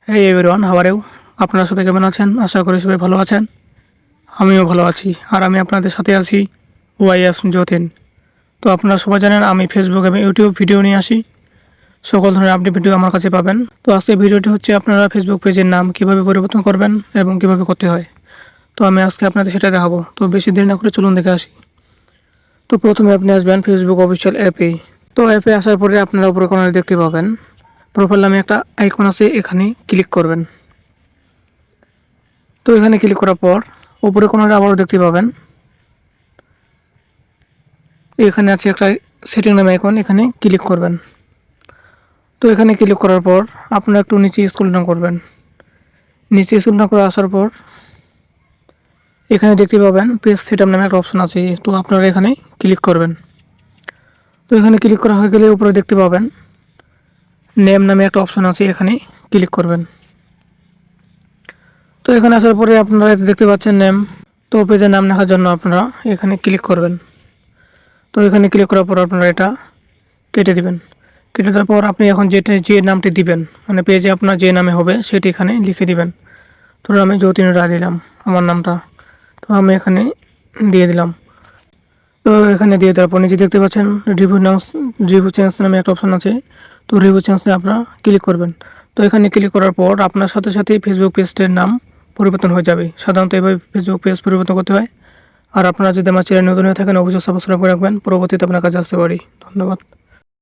Hey everyone, how are you? আপনারা সবাই কেমন আছেন? আশা করি সবাই ভালো আছেন। আমিও ভালো আছি। আর আমি আপনাদের সাথে আছি ওয়াইএফ যতীন। তো আপনারা সবাই জানেন আমি ফেসবুক এবং ইউটিউব ভিডিও নিয়ে আসি। সকল ধরনের আপডেট ভিডিও আমার কাছে পাবেন। তো আজকের ভিডিওটি হচ্ছে আপনারা ফেসবুক পেজের নাম কীভাবে পরিবর্তন করবেন এবং কীভাবে করতে হয়। তো আমি আজকে আপনাদের সেটা দেখাবো। তো বেশি দেরি না করে চলুন দেখে আসি। তো প্রথমে আপনি আসবেন ফেসবুক অফিসিয়াল অ্যাপে। তো অ্যাপে আসার পরে আপনারা উপরে কোণায় দেখতে পাবেন প্রোফাইল নামে একটা আইকন আছে, এখানে ক্লিক করবেন। তো এখানে ক্লিক করার পর উপরে কোণায় আবারও দেখতে পাবেন এখানে আছে একটা সেটিং নামে আইকন, এখানে ক্লিক করবেন। তো এখানে ক্লিক করার পর আপনারা একটু নিচে স্ক্রল ডাউন করবেন। নিচে স্ক্রল ডাউন করে আসার পর এখানে দেখতে পাবেন পেজ সেটআপ নামে একটা অপশন আছে, তো আপনারা এখানে ক্লিক করবেন। তো এখানে ক্লিক করা হয়ে গেলে উপরে দেখতে পাবেন নেম নামে একটা অপশন আছে, এখানে ক্লিক করবেন। তো এখানে আসার পরে আপনারা দেখতে পাচ্ছেন নেম। তো পেজের নাম লেখার জন্য আপনারা এখানে ক্লিক করবেন। তো এখানে ক্লিক করার পর আপনারা এটা কেটে দিবেন। কেটে দেওয়ার পর আপনি এখন যে নামটি দিবেন, মানে পেজে আপনার যে নামে হবে সেটি এখানে লিখে দিবেন। ধরুন আমি যতীন রায় দিলাম আমার নামটা, তো আমি এখানে দিয়ে দিলাম। তো এখানে দিয়ে দেওয়ার পর নিচে দেখতে পাচ্ছেন রিভিউ চেঞ্জ নামে একটা অপশন আছে, তো রিভিউ চেঞ্জে আপনারা ক্লিক করবেন। তো এখানে ক্লিক করার পর আপনার সাথে সাথে ফেসবুক পেজটির নাম পরিবর্তন হয়ে যাবে। সাধারণত এভাবে ফেসবুক পেজ পরিবর্তন করতে হয়। আর আপনারা যদি আমার চ্যানেল নতুন হয়ে থাকেন অবশ্যই সাবস্ক্রাইব করে রাখবেন, পরবর্তীতে আপনার কাছে আসতে পারি। ধন্যবাদ।